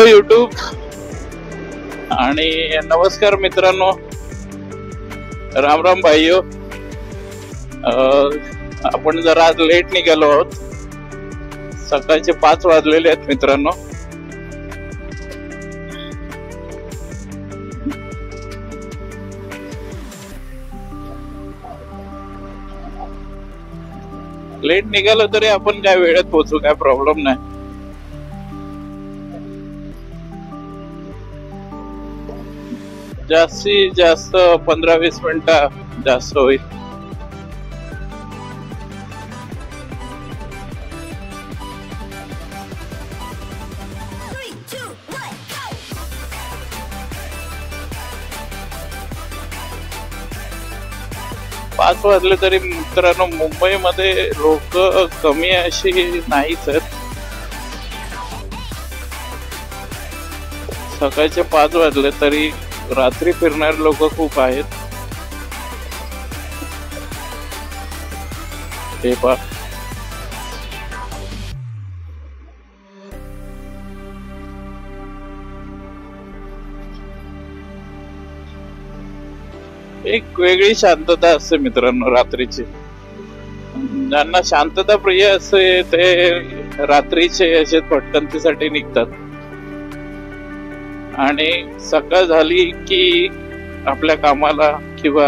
YouTube आणि नमस्कार मित्रांनो, राम राम भाईयो. आपण जरा आज लेट निघालो आहोत. सकाळचे 5 वाजलेले आहेत मित्रांनो. लेट निघालो तरी आपण काय वेळेत पोहोचू, काय प्रॉब्लेम नाही. जास्तीत जास्त 15-20 मिनिटं जास्त होईल. पाच वाजले तरी मित्रांनो मुंबईमध्ये लोक कमी अशी नाहीच आहेत. सकाळचे 5 वाजले तरी रात्री फिरणारे लोक खूप आहेत. हे पहा, एक वेगळी शांतता असते मित्रांनो रात्रीची. ज्यांना शांतता प्रिय असते ते रात्रीचे असे भटकंतीसाठी निघतात आणि सकाळ झाली की आपल्या कामाला किंवा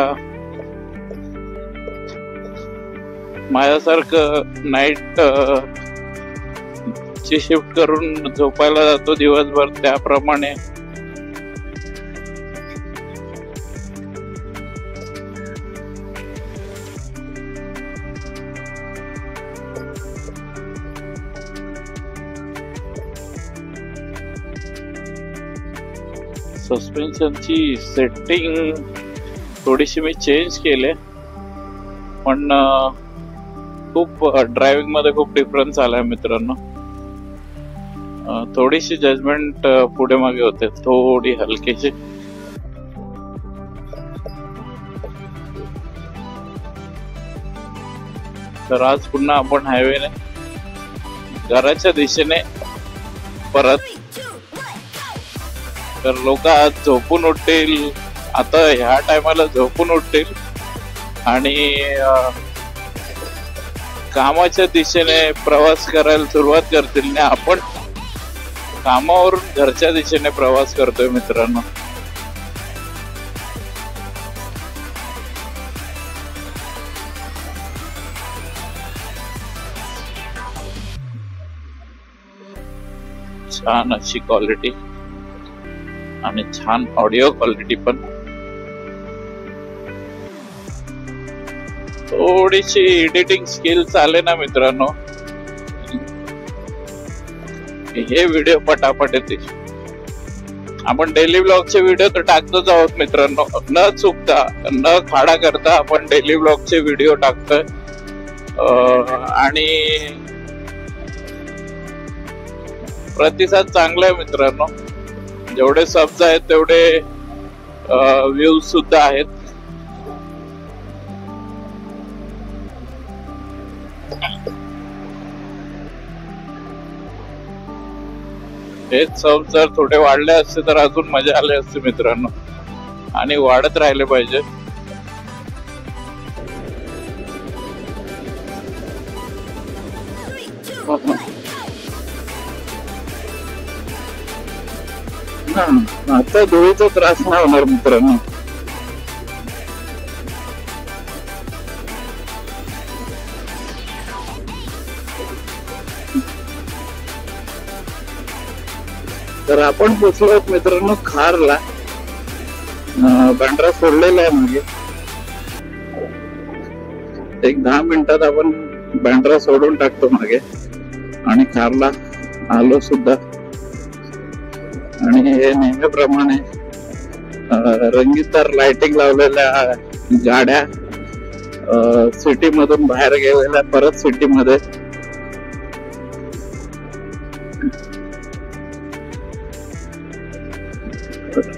माझ्यासारखं नाईट ची शिफ्ट करून झोपायला जातो दिवसभर. त्याप्रमाणे सस्पेन्शनची सेटिंग थोडीशी मी चेंज केले, पण खूप ड्रायव्हिंग मध्ये खूप डिफरन्स आलाय मित्रांनो. थोडीशी जजमेंट पुढे मागे होते, थोडी हलकीशी. तर आज पुन्हा आपण हायवेने घराच्या दिशेने परत. तर लोक आज झोपून उठतील, आता ह्या टायमाला झोपून उठतील आणि कामाच्या दिशेने प्रवास करायला सुरुवात करतील. आणि आपण कामावरून घरच्या दिशेने प्रवास करतोय मित्रांनो. छान अशी क्वालिटी आणि छान ऑडिओ क्वालिटी पण. थोडीशी एडिटिंग स्किल्स आले ना मित्रांनो, हे व्हिडिओ पटापट येते. आपण डेली ब्लॉगचे व्हिडिओ तर टाकतोच आहोत मित्रांनो, न चुकता न खाडा करता आपण डेली ब्लॉगचे व्हिडिओ टाकतोय. आणि प्रतिसाद चांगला आहे मित्रांनो. जेवढे सबज आहेत तेवढे व्ह्यूज सुद्धा आहेत. हेच सब जर थोडे वाढले असते तर अजून मजा आली असते मित्रांनो, आणि वाढत राहिले पाहिजे. आता धुळीचा त्रास नाही होणार मित्रांनो. तर आपण पोचलो आहोत मित्रांनो खारला. बँड्रा सोडलेला आहे मागे. एक 10 मिनिटात आपण बँड्रा सोडून टाकतो मागे आणि खारला आलो सुद्धा. आणि हे नेहमीप्रमाणे रंगीतदार लाइटिंग लावलेल्या गाड्या सिटी मधून बाहेर गेलेल्या परत सिटी मध्ये.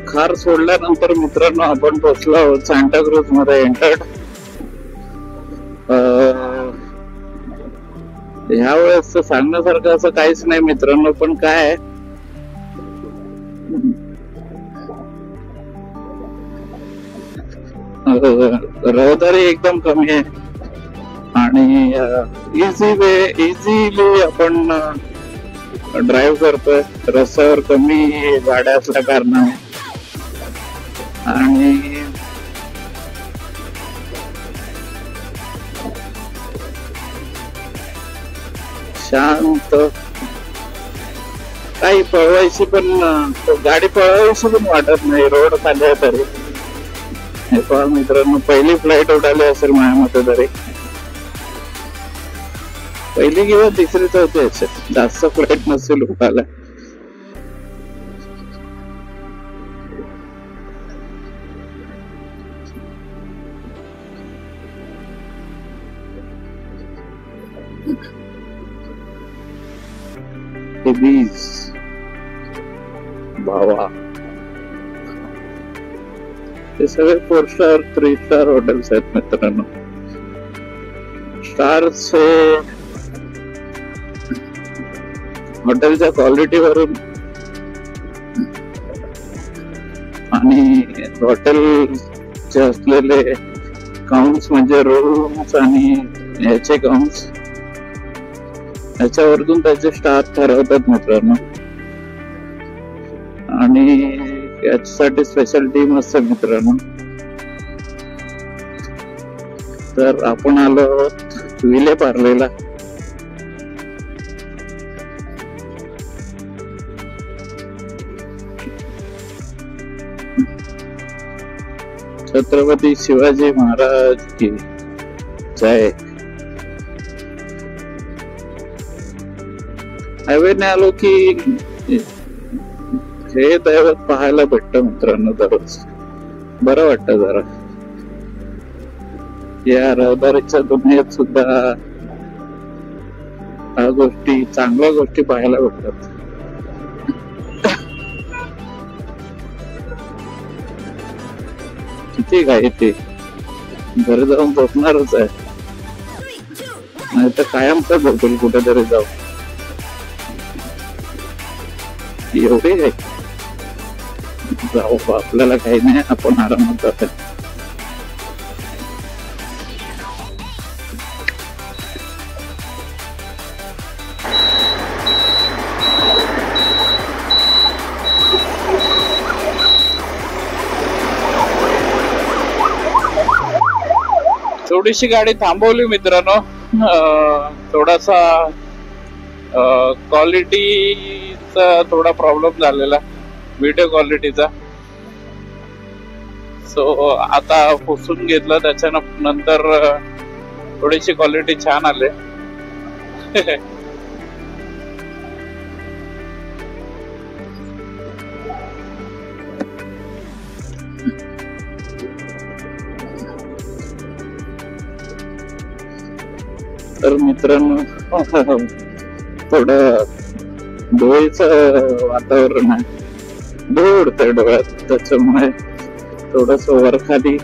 खार सोडल्यानंतर मित्रांनो आपण पोहोचलो आहोत सांताक्रूज मध्ये एंटर्ड. ह्या वेळेस सांगण्यासारखं असं काहीच नाही मित्रांनो, पण काय रहदारी एकदम कमी आहे आणि इझिली आपण ड्राईव्ह करतोय. रस्त्यावर कमी गाड्या असल्या कारणाने आणि शांत, काही पळवायची पण गाडी पळवायची पण वाटत नाही रोड खाली आहे तरी. हे पहा मित्रांनो, पहिली फ्लाईट उडाली असेल माझ्या मते तरी, पहिली किंवा तिसरी चौथी असेल, जास्त फ्लाईट नसेल उडाला. भावा, हे सगळे 4 स्टार 3 स्टार हॉटेल्स आहेत मित्रांनो. स्टार्स हे हॉटेलच्या क्वालिटीवरून आणि हॉटेलचे असलेले काउंट्स म्हणजे रूम्स आणि याचे काउंट्स, याच्यावरून त्याचे स्टार ठरवतात मित्रांनो. आणि याच्यासाठी स्पेशल टीम असते मित्रांनो. तर आपण आलो आहोत विले पार्लेला. छत्रपती शिवाजी महाराज की जय. हायवेने आलो की हे दैवत पाहायला भेटतं मित्रांनो दररोज. बरं वाटतं जरा. या रहदारीच्या दुनियेत सुद्धा ह्या गोष्टी, चांगल्या गोष्टी पाहायला भेटतात. किती काय ते घरी जाऊन झोपणारच आहे, नाही तर कायमचा झोपेल कुठेतरी जाऊ. एवढे काय जाऊ, आपल्याला काही नाही, आपण आरामात जातो. थोडीशी गाडी थांबवली मित्रांनो. थोडासा क्वालिटीचा थोडा प्रॉब्लेम झालेला, व्हिडिओ क्वालिटीचा. सो आता पुसून घेतलं, त्याच्यानंतर थोडीशी क्वालिटी छान आले. तर मित्रांनो, थोडं धुळीचं वातावरण आहे, धूळ उडतंय डोळ्यात, त्याच्यामुळे थोडस वर खाली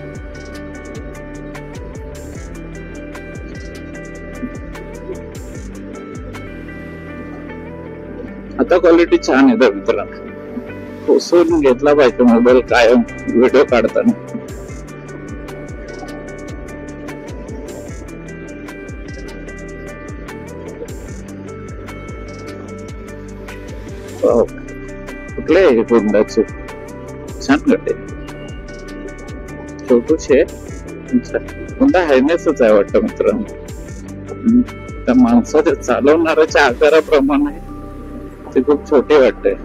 आता क्वालिटी छान येते मित्रांनो. पुसून घेतला पाहिजे मोबाईल कायम व्हिडिओ काढताना. कुठले गोंडाचे छान गटे, छोटूशे कोणता हायनेसच आहे वाटतं मित्रांनो. त्या माणसाच्या चालवणाऱ्याच्या आकाराप्रमाणे ते खूप छोटे वाटते.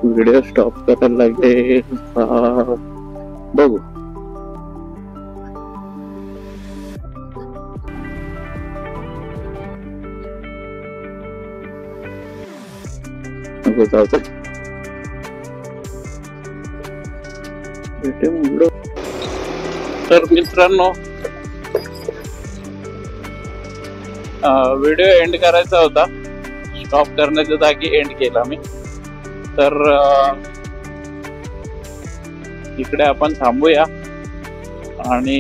व्हिडिओ स्टॉप करायला लागेल बघू. तर मित्रांनो व्हिडिओ एंड करायचा होता, स्टॉप करण्याच्या जागी एंड केला मी. तर इकडे आपण थांबूया आणि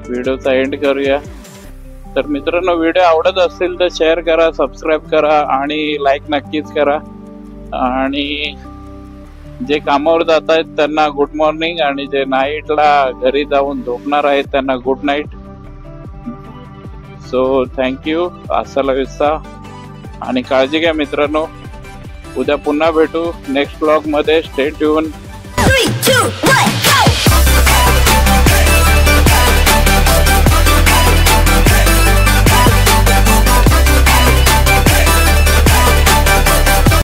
व्हिडिओचा एंड करूया. तर मित्रांनो व्हिडिओ आवडत असेल तर शेअर करा, सबस्क्राईब करा आणि लाईक नक्कीच करा. आणि जे कामावर जात आहेत त्यांना गुड मॉर्निंग, आणि जे नाईटला घरी जाऊन झोपणार आहेत त्यांना गुड नाईट. सो थँक्यू, हasta la vista, आणि काळजी घ्या मित्रांनो. उद्या पुन्हा भेटू नेक्स्ट ब्लॉग मध्ये. Stay tune. 3, 2, 1